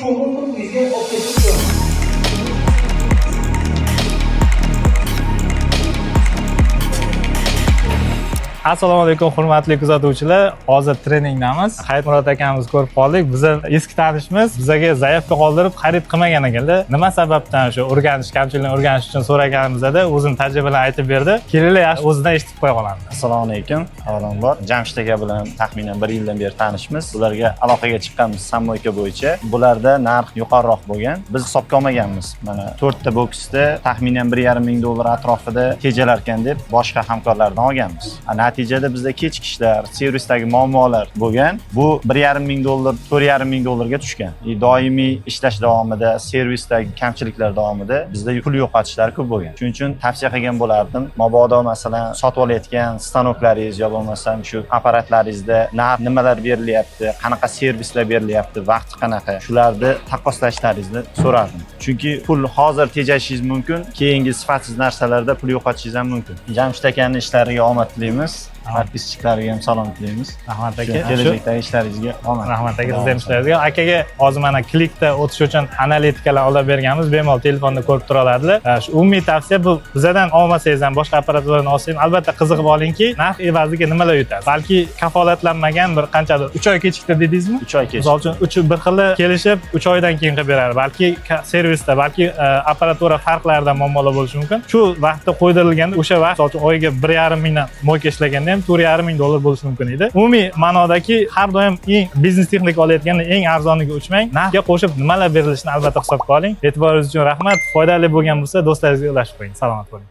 mumkin bizga olib ketish mumkin. Assalomu alaykum hurmatli kuzatuvchilar. Hozir treningdamiz. Hayitmurod akamiz ko'rib qoldik. Bizni eski tanishimiz bizga zaifga qoldirib xarid qilmagan ekanlar. Nima sababdan shu kamchilikni o'rganish uchun so'raganimizda o'zini tajribalarini aytib berdi. Kelinglar yaxshi o'zidan eshitib qo'ya qolamiz. Assalomu alaykum. Avvalambor Jamshid aka bilan taxminan 1 yildan beri tanishmiz. Ularga aloqaga chiqqanmiz sammoyka bo'yicha. Bularda narx yuqoriroq bo'lgan. Biz hisobga olmaganmiz. Mana 4 ta boksda taxminan 1,5 ming dollar atrofida tejalarkan deb boshqa hamkorlardan olganmiz. Natijada bizda kechikishlar, servisdagi muammolar bo'lgan. Bu 1,5 ming dollar, 4,5 ming dollarga tushgan. Doimiy ishlash davomida, servisdagi kamchiliklar davomida bizda pul yo'qotishlar ko'p bo'lgan. Shuning uchun tavsiya qilgan bo'lardim. Mabodo masalan sotib olayotgan stanoklaringiz yo bo'lmasam shu apparatlaringizda nimalar berilyapti, qanaqa servislar berilyapti, vaqti qanaqa, shularni taqqoslashlaringizni so'rardim. Chunki pul hozir tejashingiz mumkin, keyingi sifatsiz narsalarda pul yo'qotishingiz ham mumkin. Jamshid akaning ishlariga omad tilaymiz. Artistchiklariga ham salom tilaymiz. Rahmat aka. Kelajakdagi ishlaringizga omad. Rahmat aka, siz ham ishlaringizga. Akaga hozir mana klikda o'tish uchun analitikalar olib berganmiz. Bemalol telefonda ko'rib tura oladilar. Shu umumiy tavsiya bu bizdan olmasangiz ham boshqa apparatlardan olsangiz ham albatta qiziqib olingki, narx evaziga nimalar yutasiz. Balki kafolatlanmagan bir qanchadir 3 oy kechikdi dedingizmi? 3 oy kechikdi. Misol uchun bir xili kelishib 3 oydan keyin qilib beradi. Balki servisda, balki apparatura farqlarida muammolar bo'lishi mumkin. Shu vaqtda qo'ydirilganda o'sha vaqt misol uchun oyiga 1,5 mingdan moyka ishlaganda 4,5 ming dollar bo'lishi mumkin edi. Umumiy ma'nodagi har doim eng biznes texnika olayotganda eng arzoniga uchmang. Narxga qo'shib nimalar berilishini albatta hisobga oling. E'tiboringiz uchun rahmat. Foydali bo'lgan bo'lsa do'stlaringizga ulashib qo'ying. Salomat bo'ling.